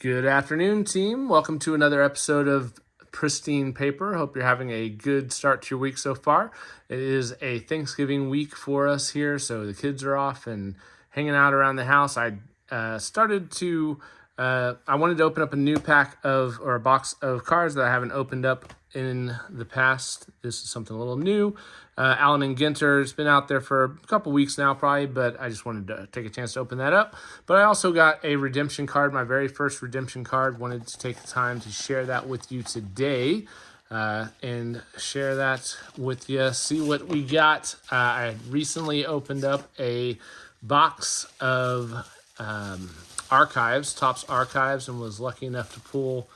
Good afternoon, team. Welcome to another episode of Pristine Paper. Hope you're having a good start to your week so far. It is a Thanksgiving week for us here, so the kids are off and hanging out around the house. I wanted to open up a new a box of cards that I haven't opened up in the past. This is something a little new. Allen and Ginter has been out there for a couple weeks now probably, but I just wanted to take a chance to open that up. But I also got a redemption card, my very first redemption card. Wanted to take the time to share that with you today and share that with you. See what we got. I recently opened up a box of Topps Archives, and was lucky enough to pull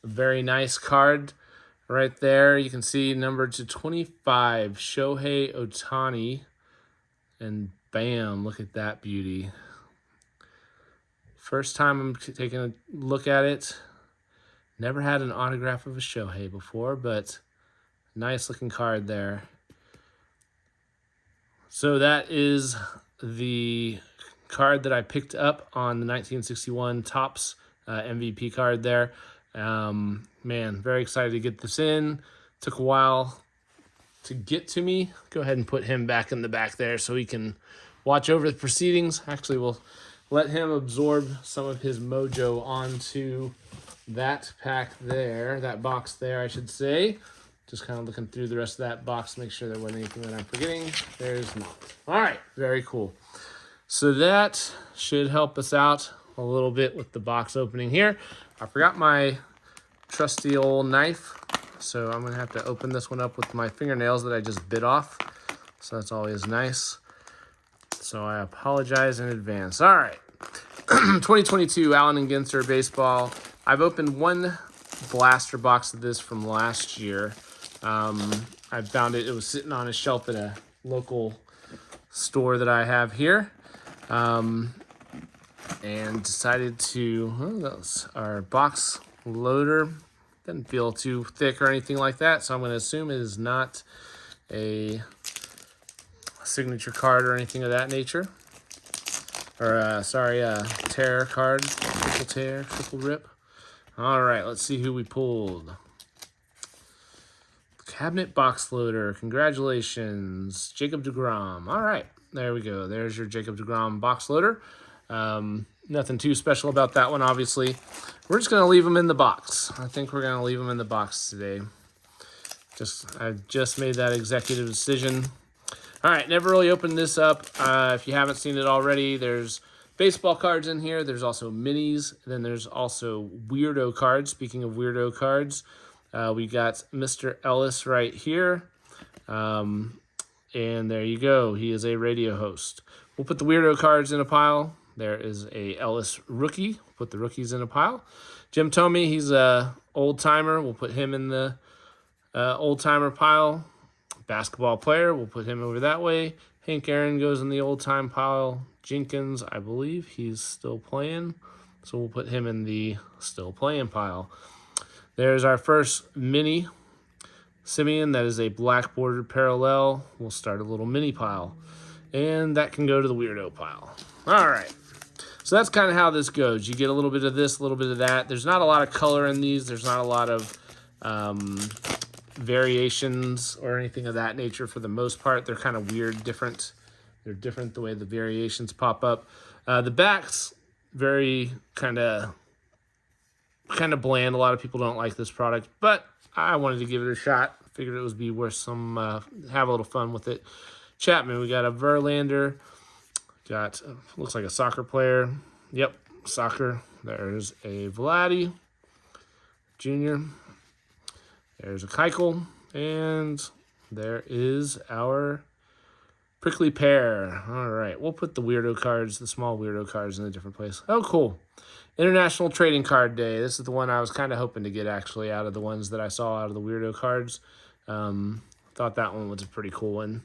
a very nice card. Right there, you can see numbered to 25, Shohei Ohtani, and bam, look at that beauty. First time I'm taking a look at it. Never had an autograph of a Shohei before, but nice looking card there. So that is the card that I picked up on the 1961 Topps MVP card there. Man, very excited to get this in. Took a while to get to me. Go ahead and put him back in the back there so he can watch over the proceedings. Actually, we'll let him absorb some of his mojo onto that pack there, that box there, I should say. Just kind of looking through the rest of that box to make sure there wasn't anything that I'm forgetting. There's not. All right, very cool. So that should help us out a little bit with the box opening here. I forgot my trusty old knife, so I'm going to have to open this one up with my fingernails that I just bit off. So that's always nice. So I apologize in advance. All right. 2022 Allen and Ginter Baseball. I've opened one blaster box of this from last year. I found it. It was sitting on a shelf at a local store that I have here. And decided to, that's our box loader. Doesn't feel too thick or anything like that, so I'm going to assume it is not a signature card or anything of that nature. Or, tear card, triple tear, triple rip. All right, let's see who we pulled. Cabinet box loader, congratulations, Jacob deGrom. All right, there we go. There's your Jacob deGrom box loader. Nothing too special about that one, obviously. We're just going to leave them in the box. I think we're going to leave them in the box today. I just made that executive decision. All right, never really opened this up. If you haven't seen it already, there's baseball cards in here. There's also minis. Then there's also weirdo cards. Speaking of weirdo cards, we got Mr. Ellis right here. And there you go. He is a radio host. We'll put the weirdo cards in a pile. There is a Ellis rookie. Put the rookies in a pile. Jim Thome, he's a old-timer. We'll put him in the old-timer pile. Basketball player, we'll put him over that way. Hank Aaron goes in the old-time pile. Jenkins, I believe he's still playing, so we'll put him in the still playing pile. There's our first mini Simeon. That is a black bordered parallel. We'll start a little mini pile, and that can go to the weirdo pile. All right. So that's kind of how this goes. You get a little bit of this, a little bit of that. There's not a lot of color in these. There's not a lot of variations or anything of that nature for the most part. They're kind of weird, different. They're different the way the variations pop up. The back's very kind of bland. A lot of people don't like this product, but I wanted to give it a shot. Figured it would be worth some, have a little fun with it. Chapman, we got a Verlander. Got, looks like a soccer player. Yep, soccer. There's a Vladdy Jr. There's a Keuchel. And there is our prickly pear. All right, we'll put the weirdo cards, the small weirdo cards, in a different place. Oh, cool. International Trading Card Day. This is the one I was kind of hoping to get, actually, out of the ones that I saw out of the weirdo cards. Thought that one was a pretty cool one.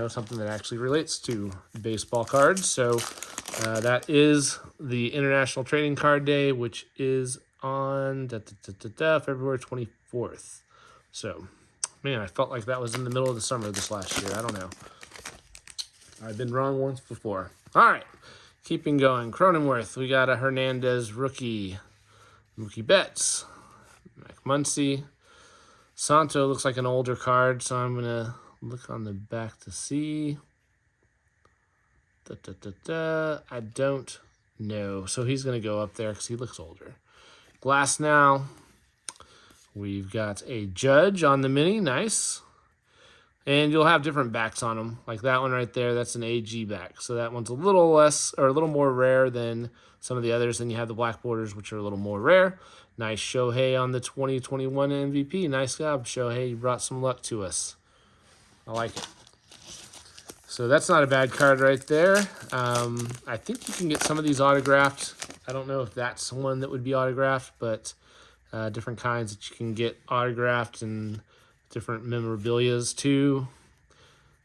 Something that actually relates to baseball cards. So that is the International Trading Card Day, which is on February 24th. So, man, I felt like that was in the middle of the summer this last year. I don't know. I've been wrong once before. All right, keeping going. Cronenworth, we got a Hernandez rookie. Mookie Betts, Mike Muncy. Santo looks like an older card, so I'm going to look on the back to see. I don't know. So he's going to go up there because he looks older. Glass now. We've got a Judge on the mini. Nice. And you'll have different backs on them. Like that one right there, that's an AG back. So that one's a little less or a little more rare than some of the others. Then you have the black borders, which are a little more rare. Nice Shohei on the 2021 MVP. Nice job, Shohei. You brought some luck to us. I like it. So that's not a bad card right there. I think you can get some of these autographed. I don't know if that's one that would be autographed, but different kinds that you can get autographed and different memorabilias too.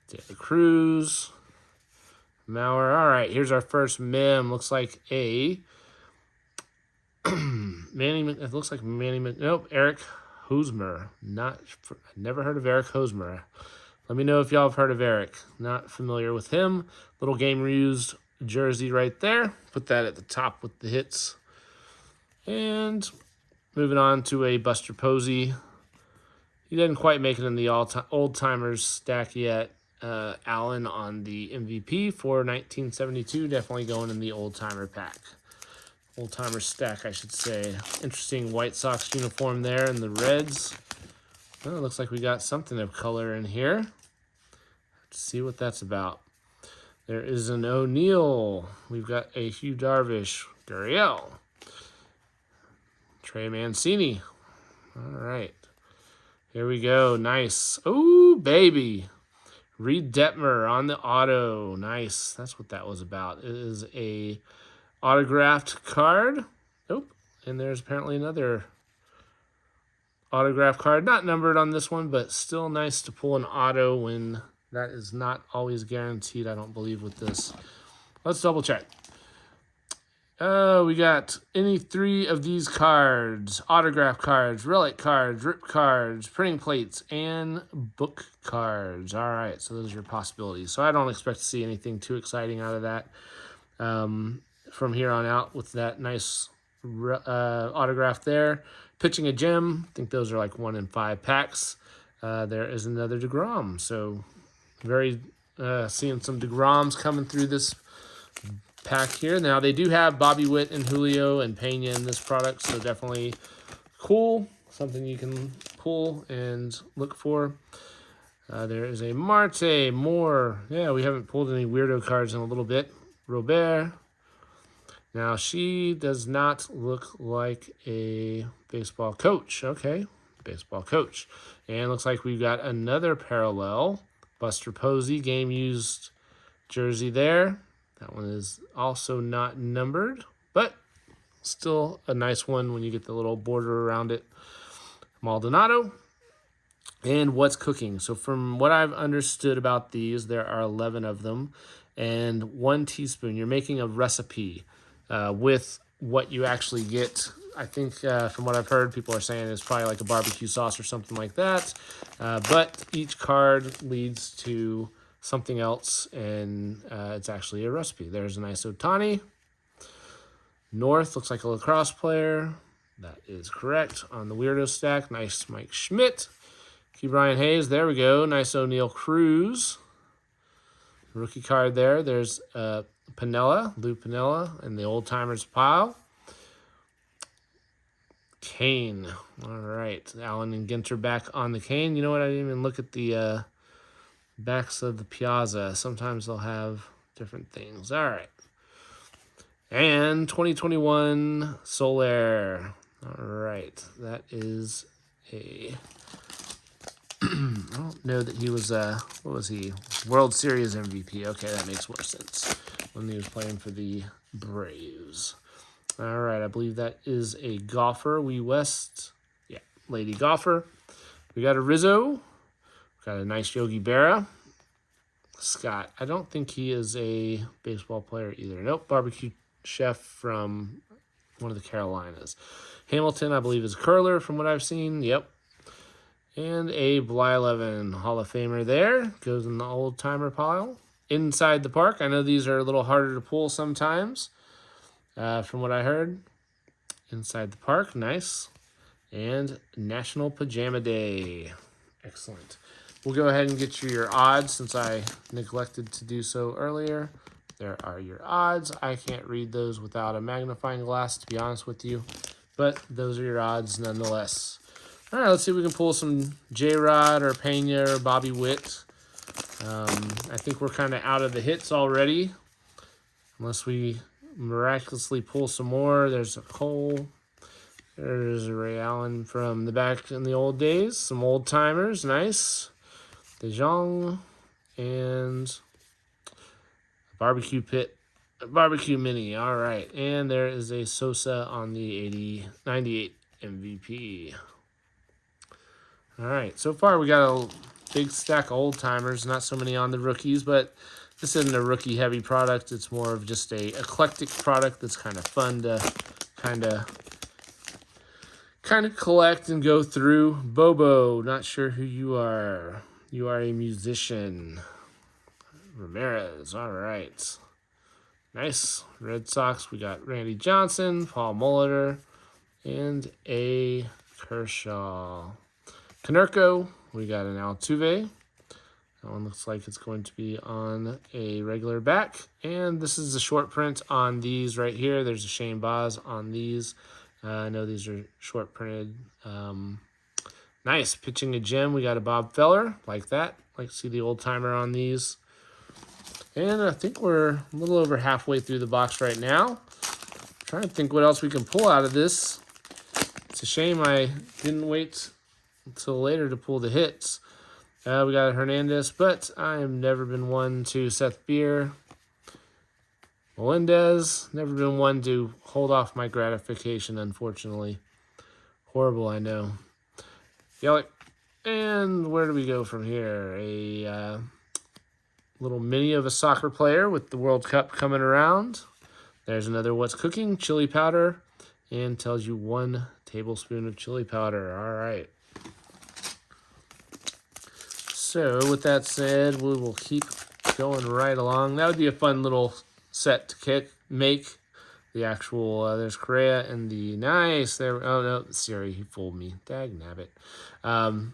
De Cruz, Mauer. All right, here's our first mem. Looks like a Manny. It looks like Manny. Nope, Eric Hosmer. Never heard of Eric Hosmer. Let me know if y'all have heard of Eric. Not familiar with him. Little game reused jersey right there. Put that at the top with the hits. And moving on to a Buster Posey. He didn't quite make it in the old timers stack yet. Allen on the MVP for 1972. Definitely going in the old timer pack. Old timer stack, I should say. Interesting White Sox uniform there in the Reds. Well, it looks like we got something of color in here. Let's see what that's about. There is an O'Neill. We've got a Hugh Darvish. Gurriel. Trey Mancini. All right. Here we go. Nice. Ooh, baby. Reed Detmer on the auto. Nice. That's what that was about. It is a autographed card. Oh, and there's apparently another autograph card. Not numbered on this one, but still nice to pull an auto when that is not always guaranteed, I don't believe, with this. Let's double check. We got any three of these cards: autograph cards, relic cards, rip cards, printing plates, and book cards. All right, so those are your possibilities. So I don't expect to see anything too exciting out of that from here on out with that nice autograph there. Pitching a gem, I think those are like 1 in 5 packs. There is another DeGrom. So seeing some DeGroms coming through this pack here. Now they do have Bobby Witt and Julio and Pena in this product, so definitely cool. Something you can pull and look for. There is a Marte, Moore. Yeah, we haven't pulled any weirdo cards in a little bit. Robert. Now she does not look like a baseball coach. Okay, baseball coach. And looks like we've got another parallel. Buster Posey, game used jersey there. That one is also not numbered, but still a nice one when you get the little border around it. Maldonado. And what's cooking? So from what I've understood about these, there are 11 of them. And 1 teaspoon. You're making a recipe with what you actually get. I think from what I've heard, people are saying it's probably like a barbecue sauce or something like that. But each card leads to something else, and it's actually a recipe. There's a nice Ohtani. North looks like a lacrosse player. That is correct on the weirdo stack. Nice Mike Schmidt. Key Brian Hayes. There we go. Nice O'Neill Cruz. Rookie card there. There's Pinella, Lou Pinella, in the old timers pile. Kane. All right. Allen and Ginter back on the Kane. You know what? I didn't even look at the backs of the Piazza. Sometimes they'll have different things. All right. And 2021 Soler. All right. That is a... I don't know that he was, what was he? World Series MVP. Okay, that makes more sense when he was playing for the Braves. All right, I believe that is a golfer. West. Yeah, Lady Golfer. We got a Rizzo. Got a nice Yogi Berra. Scott. I don't think he is a baseball player either. Nope, barbecue chef from one of the Carolinas. Hamilton, I believe, is a curler from what I've seen. Yep. And a Blyleven Hall of Famer there. Goes in the old timer pile. Inside the park. I know these are a little harder to pull sometimes, from what I heard. Inside the Park, nice. And National Pajama Day. Excellent. We'll go ahead and get you your odds since I neglected to do so earlier. There are your odds. I can't read those without a magnifying glass, to be honest with you. But those are your odds nonetheless. All right, let's see if we can pull some J-Rod or Pena or Bobby Witt. I think we're kind of out of the hits already. Unless we miraculously pull some more. There's a Cole. There's a Ray Allen from the back in the old days. Some old timers. Nice. De Jong. And Barbecue Pit. Barbecue Mini. All right. And there is a Sosa on the 98 MVP. All right. So far, we got a big stack of old timers. Not so many on the rookies, but this isn't a rookie heavy product. It's more of just a eclectic product that's kind of fun to kind of collect and go through. Bobo, not sure who you are. You are a musician. Ramirez, all right. Nice. Red Sox, we got Randy Johnson, Paul Molitor, and a Kershaw. Konerko, we got an Altuve. That one looks like it's going to be on a regular back. And this is the short print on these right here. There's a Shane Baz on these. I know these are short printed. Nice. Pitching a gem. We got a Bob Feller. Like that. Like to see the old timer on these. And I think we're a little over halfway through the box right now. Trying to think what else we can pull out of this. It's a shame I didn't wait until later to pull the hits. We got Hernandez, but I have never been one to Seth Beer. Melendez, never been one to hold off my gratification, unfortunately. Horrible, I know. Yelich. And where do we go from here? A little mini of a soccer player with the World Cup coming around. There's another What's Cooking, chili powder, and tells you 1 tablespoon of chili powder. All right. So with that said, we will keep going right along. That would be a fun little set to make. The actual, there's Correa and the nice. There. Oh, no, Siri, he fooled me. Dag nabbit.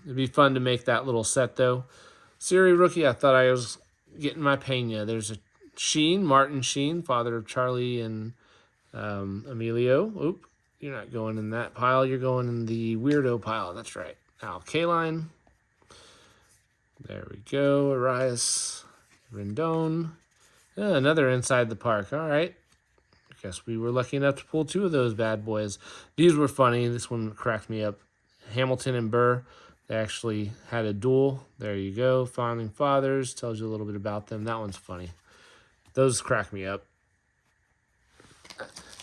It'd be fun to make that little set, though. Siri rookie, I thought I was getting my Pena. There's a Sheen, Martin Sheen, father of Charlie and Emilio. Oop, you're not going in that pile. You're going in the weirdo pile. That's right. Al Kaline. There we go. Arias, Rendon. Another Inside the Park. All right. I guess we were lucky enough to pull 2 of those bad boys. These were funny. This one cracked me up. Hamilton and Burr. They actually had a duel. There you go. Founding Fathers. Tells you a little bit about them. That one's funny. Those crack me up.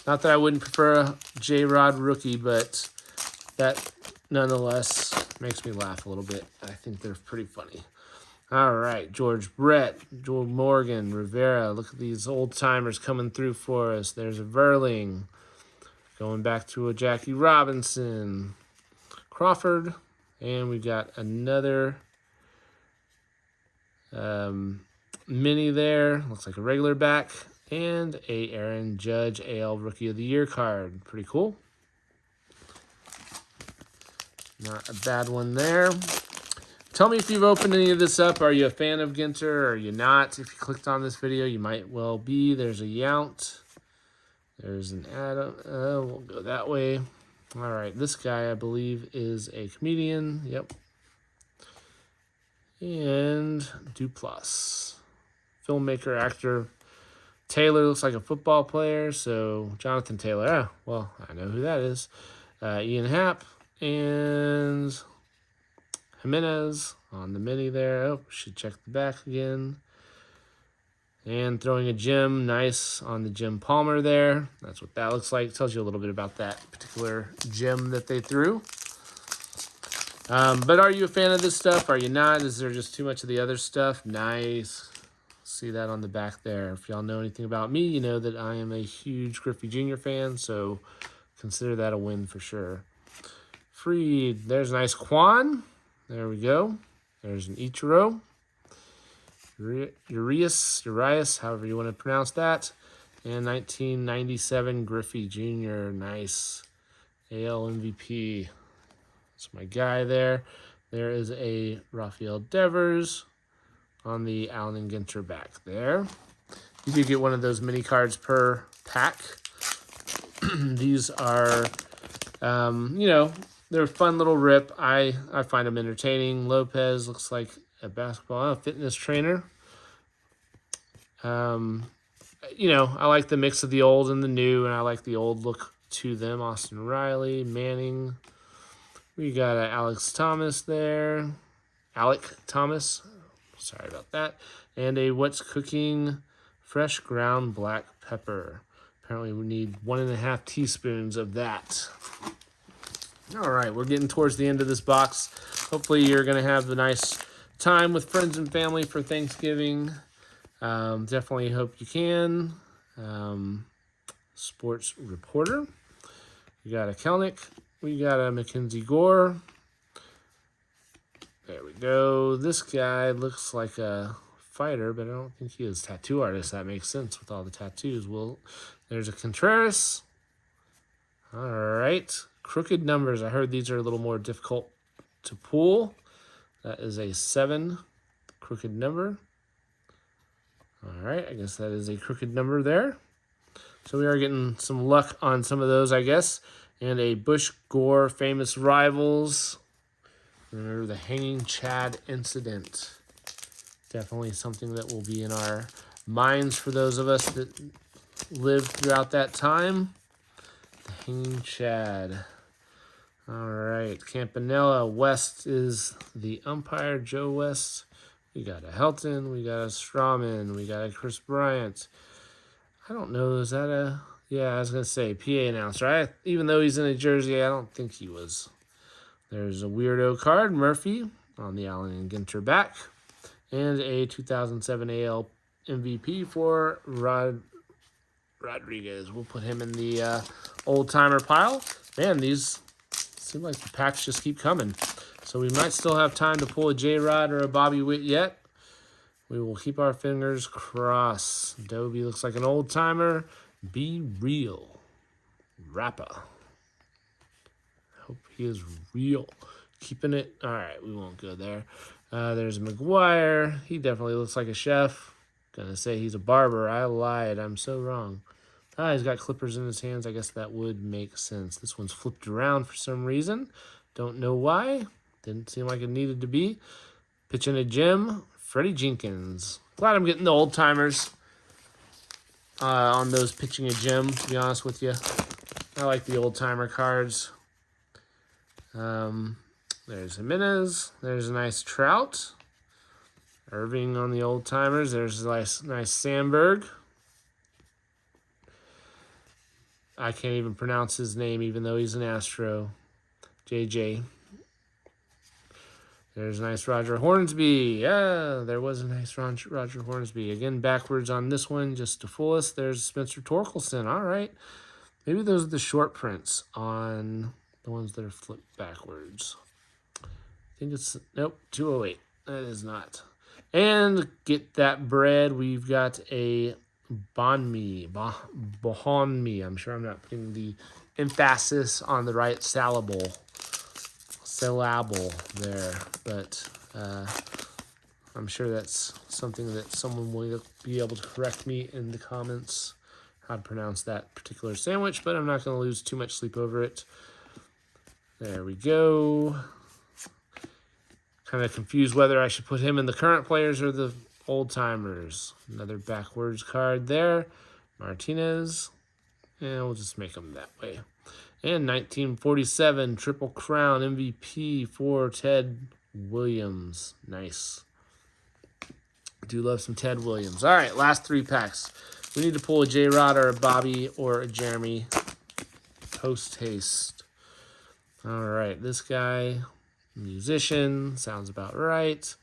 Not that I wouldn't prefer a J-Rod rookie, but that nonetheless makes me laugh a little bit. I think they're pretty funny. All right, George Brett, Joel Morgan, Rivera. Look at these old-timers coming through for us. There's a Verling. Going back to a Jackie Robinson. Crawford. And we got another mini there. Looks like a regular back. And a Aaron Judge AL Rookie of the Year card. Pretty cool. Not a bad one there. Tell me if you've opened any of this up. Are you a fan of Ginter or are you not? If you clicked on this video, you might well be. There's a Yount. There's an Adam. We'll go that way. All right, this guy, I believe, is a comedian. Yep. And Duplass. Filmmaker, actor. Taylor looks like a football player, so Jonathan Taylor. Ah, well, I know who that is. Ian Happ and Jimenez on the mini there. Oh, should check the back again. And throwing a gem, nice on the Jim Palmer there. That's what that looks like. Tells you a little bit about that particular gem that they threw. But are you a fan of this stuff? Are you not? Is there just too much of the other stuff? Nice. See that on the back there. If y'all know anything about me, you know that I am a huge Griffey Jr. fan, so consider that a win for sure. Freed. There's a nice Quan. There we go. There's an Ichiro. Urias, however you want to pronounce that. And 1997 Griffey Jr. Nice. AL MVP. That's my guy there. There is a Rafael Devers on the Allen and Ginter back there. You do get one of those mini cards per pack. These are, they're a fun little rip. I find them entertaining. Lopez looks like a basketball fitness trainer. I like the mix of the old and the new, and I like the old look to them. Austin Riley, Manning. We got Alex Thomas there. Alec Thomas. Sorry about that. And a What's Cooking fresh ground black pepper. Apparently we need 1.5 teaspoons of that. All right, we're getting towards the end of this box. Hopefully you're going to have a nice time with friends and family for Thanksgiving. Definitely hope you can. Sports reporter. We got a Kelnick. We got a Mackenzie Gore. There we go. This guy looks like a fighter, but I don't think he is a tattoo artist. That makes sense with all the tattoos. Well, there's a Contreras. All right. Crooked numbers. I heard these are a little more difficult to pull. That is a 7 crooked number. All right. I guess that is a crooked number there. So we are getting some luck on some of those, I guess. And a Bush Gore famous rivals. Remember the hanging Chad incident. Definitely something that will be in our minds for those of us that lived throughout that time. The hanging Chad. All right, Campanella. West is the umpire, Joe West. We got a Helton. We got a Strawman. We got a Chris Bryant. I don't know, is that a... Yeah, I was going to say PA announcer. Even though he's in a jersey, I don't think he was. There's a weirdo card, Murphy, on the Allen and Ginter back. And a 2007 AL MVP for Rodriguez. We'll put him in the old-timer pile. Man, these seem like the packs just keep coming. So we might still have time to pull a J-Rod or a Bobby Witt yet. We will keep our fingers crossed. Dobie looks like an old-timer. Be real. Rappa. Hope he is real. Keeping it. All right, we won't go there. There's McGuire. He definitely looks like a chef. Gonna say he's a barber. I lied. I'm so wrong. He's got clippers in his hands. I guess that would make sense. This one's flipped around for some reason. Don't know why. Didn't seem like it needed to be. Pitching a gem. Freddie Jenkins. Glad I'm getting the old timers on those pitching a gem, to be honest with you. I like the old timer cards. There's Jimenez. There's a nice Trout. Irving on the old timers. There's a nice Sandberg. I can't even pronounce his name, even though he's an Astro. JJ. There's a nice Roger Hornsby. Yeah, there was a nice Roger Hornsby. Again, backwards on this one, just to fool us. There's Spencer Torkelson. All right. Maybe those are the short prints on the ones that are flipped backwards. I think it's, nope, 208. That is not. And get that bread. We've got a Bonmi. I'm sure I'm not putting the emphasis on the right syllable there, but I'm sure that's something that someone will be able to correct me in the comments how to pronounce that particular sandwich, but I'm not going to lose too much sleep over it. There we go. Kind of confused whether I should put him in the current players or the old timers. Another backwards card there. Martinez. And we'll just make them that way. And 1947 Triple Crown MVP for Ted Williams. Nice. Do love some Ted Williams. All right, last 3 packs. We need to pull a J-Rod or a Bobby or a Jeremy post-haste. All right, this guy, musician, sounds about right.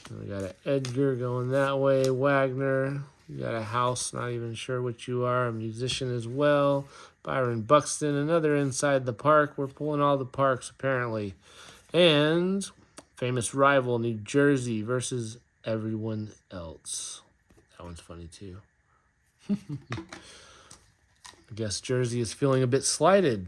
And we got an Edgar going that way, Wagner. You got a House, not even sure what you are, a musician as well. Byron Buxton, another inside the park. We're pulling all the parks, apparently. And famous rival, New Jersey versus everyone else. That one's funny, too. I guess Jersey is feeling a bit slighted.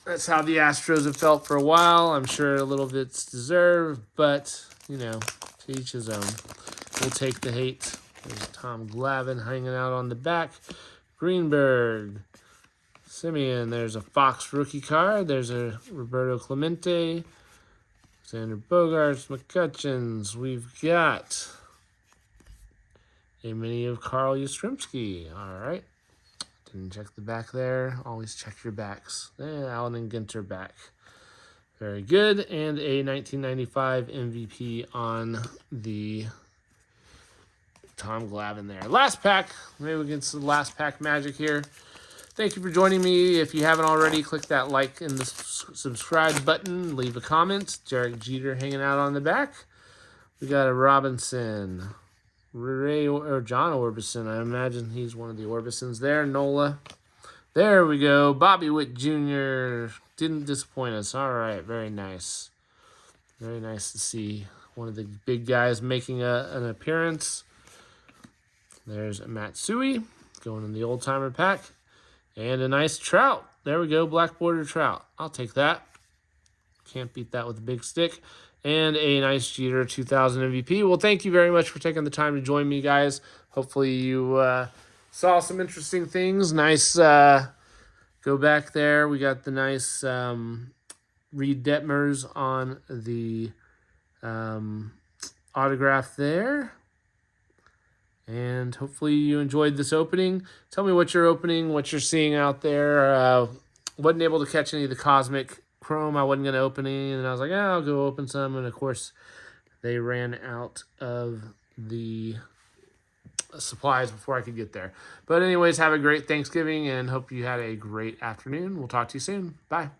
That's how the Astros have felt for a while. I'm sure a little bit's deserved, but, you know, to each his own. We'll take the hate. There's Tom Glavine hanging out on the back. Greenberg. Simeon. There's a Fox rookie card. There's a Roberto Clemente. Xander Bogaerts. McCutcheons. We've got a mini of Carl Yastrzemski. All right. Didn't check the back there. Always check your backs. Allen and Ginter back. Very good. And a 1995 MVP on the Tom Glavine there. Last pack. Maybe we get some last pack magic here. Thank you for joining me. If you haven't already, click that like and the subscribe button. Leave a comment. Derek Jeter hanging out on the back. We got a Robinson. Ray or John Orbison. I imagine he's one of the Orbisons there. Nola. There we go. Bobby Witt Jr. Didn't disappoint us. All right. Very nice. Very nice to see one of the big guys making an appearance. There's Matsui going in the old timer pack. And a nice Trout. There we go. Black border Trout. I'll take that. Can't beat that with a big stick. And a nice Jeter 2000 MVP. Well, thank you very much for taking the time to join me, guys. Hopefully you saw some interesting things. Nice go back there. We got the nice Reed Detmers on the autograph there. And hopefully you enjoyed this opening. Tell me what you're opening, what you're seeing out there. Wasn't able to catch any of the Cosmic Chrome. I wasn't going to open any, and I was like, I'll go open some. And, of course, they ran out of the supplies before I could get there. But anyways, have a great Thanksgiving, and hope you had a great afternoon. We'll talk to you soon. Bye.